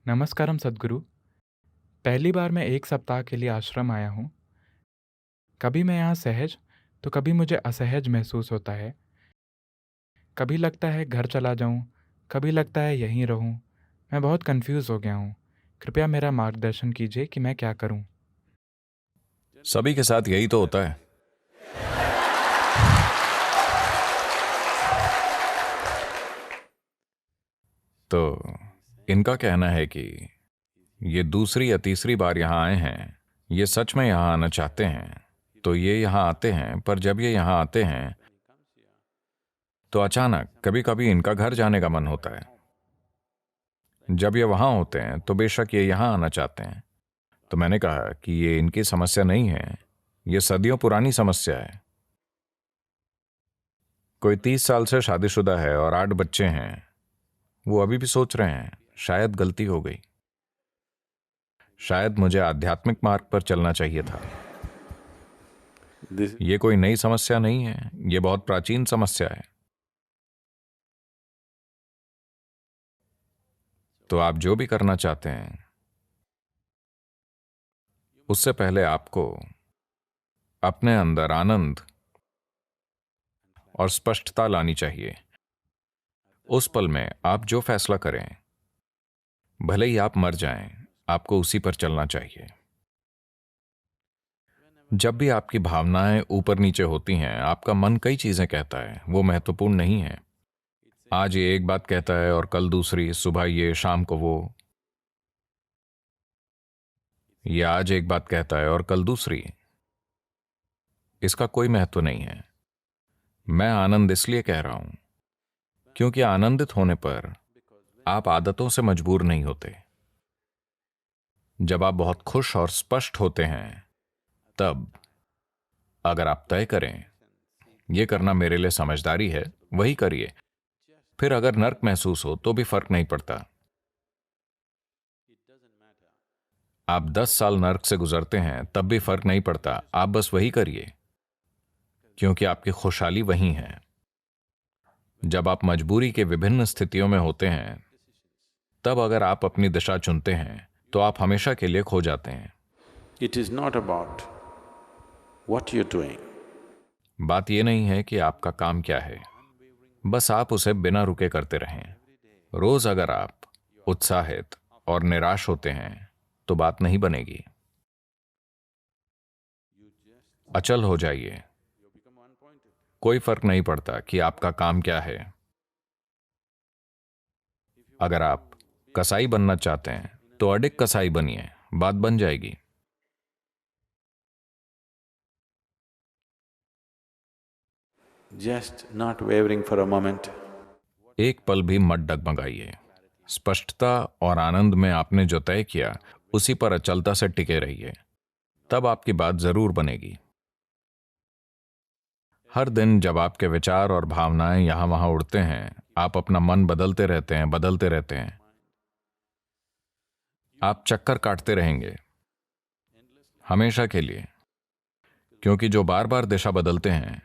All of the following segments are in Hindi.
नमस्कारम सद्गुरु। पहली बार मैं 1 सप्ताह के लिए आश्रम आया हूँ। कभी मैं यहाँ सहज, तो कभी मुझे असहज महसूस होता है। कभी लगता है घर चला जाऊँ, कभी लगता है यहीं रहूँ। मैं बहुत कन्फ्यूज़ हो गया हूँ। कृपया मेरा मार्गदर्शन कीजिए कि मैं क्या करूँ? सभी के साथ यही तो होता है। तो इनका कहना है कि ये दूसरी या तीसरी बार यहाँ आए हैं। ये सच में यहाँ आना चाहते हैं, तो ये यहाँ आते हैं। पर जब ये यहाँ आते हैं तो अचानक कभी कभी इनका घर जाने का मन होता है। जब ये वहां होते हैं तो बेशक ये यहाँ आना चाहते हैं। तो मैंने कहा कि ये इनकी समस्या नहीं है, ये सदियों पुरानी समस्या है। कोई 30 साल से शादीशुदा है और 8 बच्चे हैं। वो अभी भी सोच रहे हैं शायद गलती हो गई, शायद मुझे आध्यात्मिक मार्ग पर चलना चाहिए था। This, ये कोई नई समस्या नहीं है, ये बहुत प्राचीन समस्या है। तो आप जो भी करना चाहते हैं, उससे पहले आपको अपने अंदर आनंद और स्पष्टता लानी चाहिए। उस पल में आप जो फैसला करें, भले ही आप मर जाएं, आपको उसी पर चलना चाहिए। जब भी आपकी भावनाएं ऊपर नीचे होती हैं, आपका मन कई चीजें कहता है, वो महत्वपूर्ण नहीं है। आज ये एक बात कहता है और कल दूसरी, सुबह ये शाम को वो। ये आज एक बात कहता है और कल दूसरी। इसका कोई महत्व नहीं है। मैं आनंद इसलिए कह रहा हूं क्योंकि आनंदित होने पर आप आदतों से मजबूर नहीं होते। जब आप बहुत खुश और स्पष्ट होते हैं, तब अगर आप तय करें यह करना मेरे लिए समझदारी है, वही करिए। फिर अगर नर्क महसूस हो तो भी फर्क नहीं पड़ता। आप 10 साल नर्क से गुजरते हैं तब भी फर्क नहीं पड़ता, आप बस वही करिए, क्योंकि आपकी खुशहाली वही है। जब आप मजबूरी के विभिन्न स्थितियों में होते हैं, तब अगर आप अपनी दिशा चुनते हैं तो आप हमेशा के लिए खो जाते हैं। it is not about what you're doing. बात यह नहीं है कि आपका काम क्या है, बस आप उसे बिना रुके करते रहें। रोज अगर आप उत्साहित और निराश होते हैं तो बात नहीं बनेगी। अचल हो जाइए। कोई फर्क नहीं पड़ता कि आपका काम क्या है। अगर आप कसाई बनना चाहते हैं तो अडिग कसाई बनिए, बात बन जाएगी। Just not wavering for a moment. एक पल भी मत डगमगाइए। स्पष्टता और आनंद में आपने जो तय किया, उसी पर अचलता से टिके रहिए, तब आपकी बात जरूर बनेगी। हर दिन जब आपके विचार और भावनाएं यहां वहां उड़ते हैं, आप अपना मन बदलते रहते हैं, बदलते रहते हैं। आप चक्कर काटते रहेंगे हमेशा के लिए, क्योंकि जो बार बार दिशा बदलते हैं,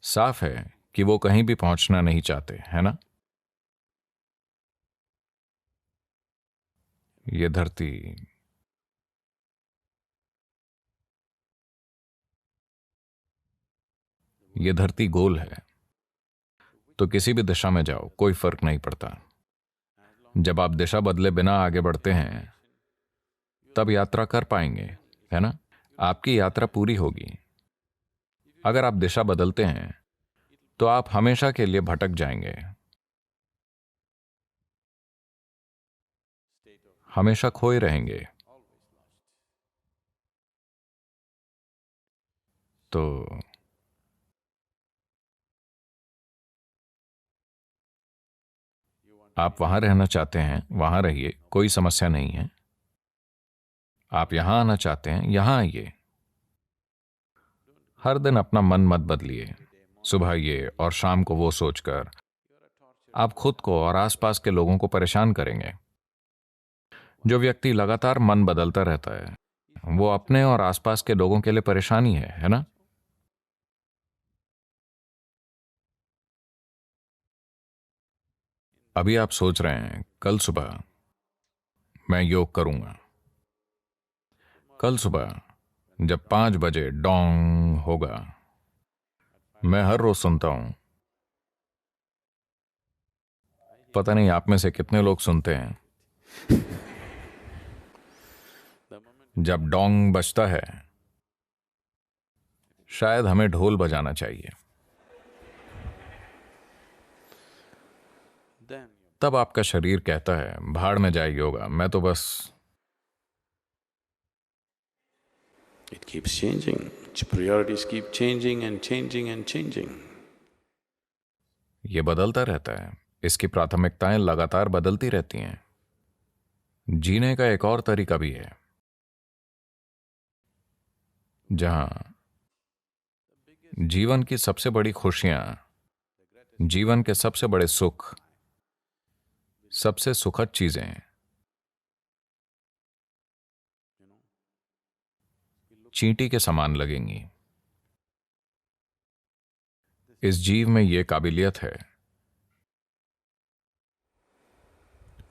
साफ है कि वो कहीं भी पहुंचना नहीं चाहते, है ना? ये धरती ये धरती गोल है, तो किसी भी दिशा में जाओ, कोई फर्क नहीं पड़ता। जब आप दिशा बदले बिना आगे बढ़ते हैं, तब यात्रा कर पाएंगे, है ना? आपकी यात्रा पूरी होगी। अगर आप दिशा बदलते हैं तो आप हमेशा के लिए भटक जाएंगे, हमेशा खोए रहेंगे। तो आप वहां रहना चाहते हैं, वहां रहिए, कोई समस्या नहीं है। आप यहां आना चाहते हैं, यहां आइए। हर दिन अपना मन मत बदलिए। सुबह ये और शाम को वो सोचकर आप खुद को और आसपास के लोगों को परेशान करेंगे। जो व्यक्ति लगातार मन बदलता रहता है, वो अपने और आसपास के लोगों के लिए परेशानी है ना? अभी आप सोच रहे हैं कल सुबह मैं योग करूंगा। कल सुबह जब 5 बजे डोंग होगा, मैं हर रोज सुनता हूं। पता नहीं आप में से कितने लोग सुनते हैं। जब डोंग बजता है, शायद हमें ढोल बजाना चाहिए। Then तब आपका शरीर कहता है, भाड़ में जाए योगा, मैं तो बस। it keeps changing. Its priorities keep changing and changing and changing. ये बदलता रहता है, इसकी प्राथमिकताएं लगातार बदलती रहती हैं। जीने का एक और तरीका भी है, जहां जीवन की सबसे बड़ी खुशियां, जीवन के सबसे बड़े सुख, सबसे सुखद चीजें चींटी के समान लगेंगी। इस जीव में यह काबिलियत है।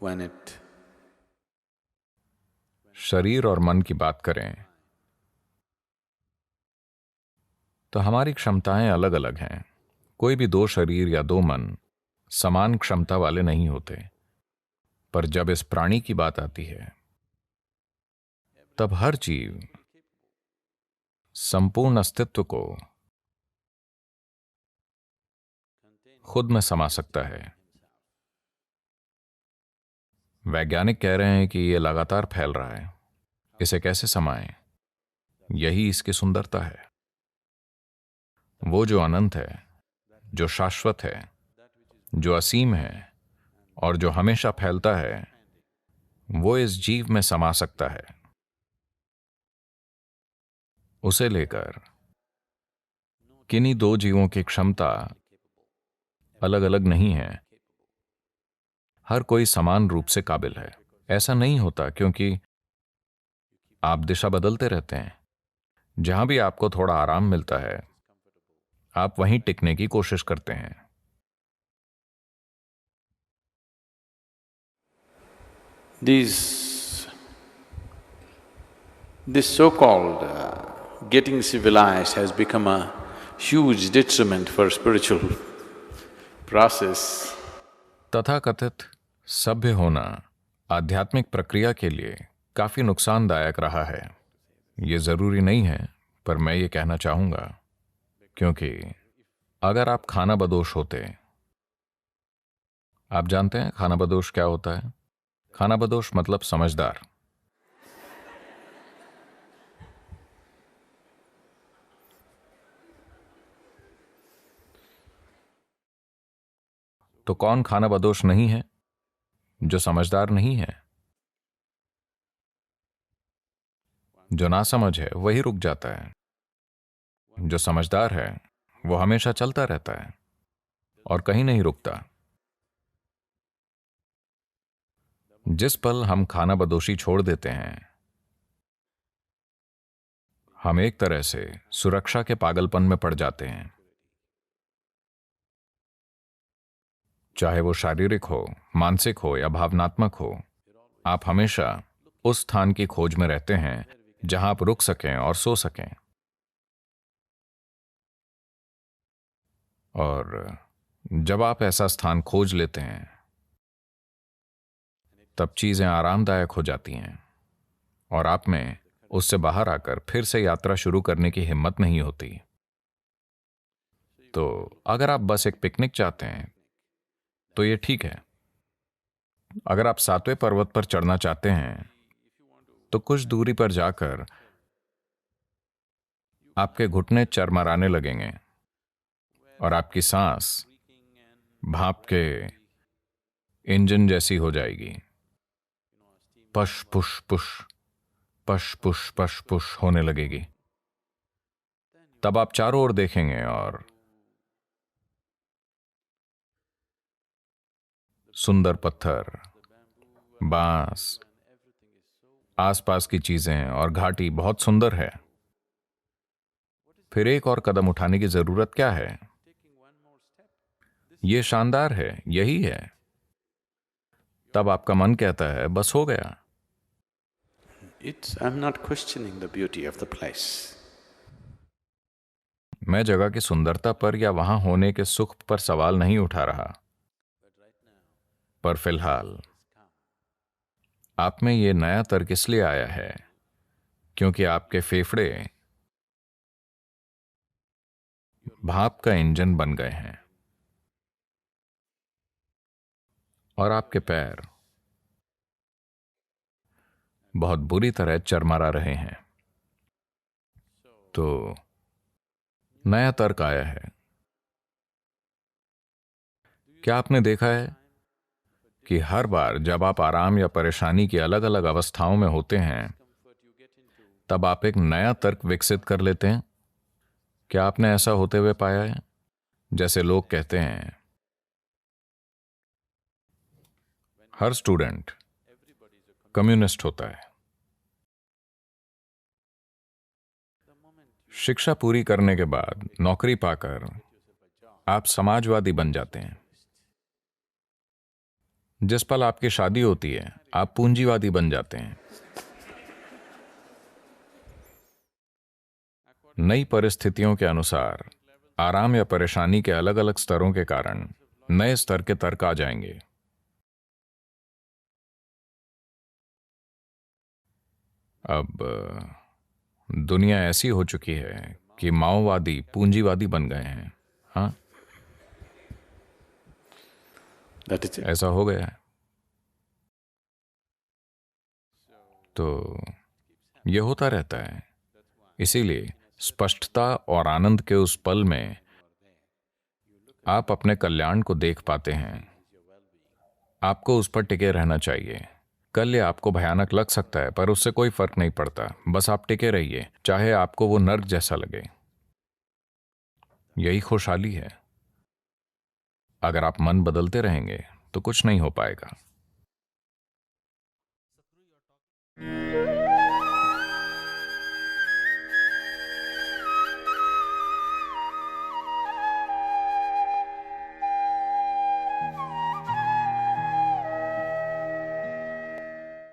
When it शरीर और मन की बात करें तो हमारी क्षमताएं अलग अलग हैं। कोई भी दो शरीर या दो मन समान क्षमता वाले नहीं होते। पर जब इस प्राणी की बात आती है, तब हर जीव संपूर्ण अस्तित्व को खुद में समा सकता है। वैज्ञानिक कह रहे हैं कि यह लगातार फैल रहा है। इसे कैसे समाएं? यही इसकी सुंदरता है। वो जो अनंत है, जो शाश्वत है, जो असीम है और जो हमेशा फैलता है, वो इस जीव में समा सकता है। उसे लेकर किन्हीं दो जीवों की क्षमता अलग अलग नहीं है। हर कोई समान रूप से काबिल है। ऐसा नहीं होता, क्योंकि आप दिशा बदलते रहते हैं। जहां भी आपको थोड़ा आराम मिलता है, आप वहीं टिकने की कोशिश करते हैं। This so-called getting civilized has become a huge detriment for spiritual process. तथाकथित सभ्य होना आध्यात्मिक प्रक्रिया के लिए काफी नुकसानदायक रहा है। ये जरूरी नहीं है, पर मैं ये कहना चाहूंगा, क्योंकि अगर आप खानाबदोश होते, आप जानते हैं खानाबदोश क्या होता है? खानाबदोश मतलब समझदार। तो कौन खानाबदोश नहीं है? जो समझदार नहीं है। जो नासमझ है वही रुक जाता है। जो समझदार है वो हमेशा चलता रहता है और कहीं नहीं रुकता। जिस पल हम खानाबदोशी छोड़ देते हैं, हम एक तरह से सुरक्षा के पागलपन में पड़ जाते हैं। चाहे वो शारीरिक हो, मानसिक हो या भावनात्मक हो, आप हमेशा उस स्थान की खोज में रहते हैं जहां आप रुक सकें और सो सकें। और जब आप ऐसा स्थान खोज लेते हैं, तब चीजें आरामदायक हो जाती हैं और आप में उससे बाहर आकर फिर से यात्रा शुरू करने की हिम्मत नहीं होती। तो अगर आप बस एक पिकनिक चाहते हैं तो ये ठीक है। अगर आप 7वें पर्वत पर चढ़ना चाहते हैं तो कुछ दूरी पर जाकर आपके घुटने चरमराने लगेंगे और आपकी सांस भाप के इंजन जैसी हो जाएगी। पश पुश पुश, पश पुश पश पुश होने लगेगी। तब आप चारों ओर देखेंगे और सुंदर पत्थर, बांस, आसपास की चीजें और घाटी बहुत सुंदर है। फिर एक और कदम उठाने की जरूरत क्या है? यह शानदार है, यही है। तब आपका मन कहता है, बस हो गया, I'm not questioning the beauty of the place. मैं जगह की सुंदरता पर या वहां होने के सुख पर सवाल नहीं उठा रहा, पर फिलहाल आप में ये नया तर्क इसलिए आया है क्योंकि आपके फेफड़े भाप का इंजन बन गए हैं और आपके पैर बहुत बुरी तरह चरमरा रहे हैं। तो नया तर्क आया है। क्या आपने देखा है कि हर बार जब आप आराम या परेशानी की अलग अलग अवस्थाओं में होते हैं तब आप एक नया तर्क विकसित कर लेते हैं? क्या आपने ऐसा होते हुए पाया है? जैसे लोग कहते हैं हर स्टूडेंट कम्युनिस्ट होता है। शिक्षा पूरी करने के बाद नौकरी पाकर आप समाजवादी बन जाते हैं। जिस पल आपकी शादी होती है आप पूंजीवादी बन जाते हैं। नई परिस्थितियों के अनुसार आराम या परेशानी के अलग अलग स्तरों के कारण नए स्तर के तर्क आ जाएंगे। अब दुनिया ऐसी हो चुकी है कि माओवादी पूंजीवादी बन गए हैं। हाँ, That is it. ऐसा हो गया है। तो यह होता रहता है। इसीलिए स्पष्टता और आनंद के उस पल में आप अपने कल्याण को देख पाते हैं। आपको उस पर टिके रहना चाहिए। कल ये आपको भयानक लग सकता है पर उससे कोई फर्क नहीं पड़ता। बस आप टिके रहिए, चाहे आपको वो नर्क जैसा लगे। यही खुशहाली है। अगर आप मन बदलते रहेंगे तो कुछ नहीं हो पाएगा।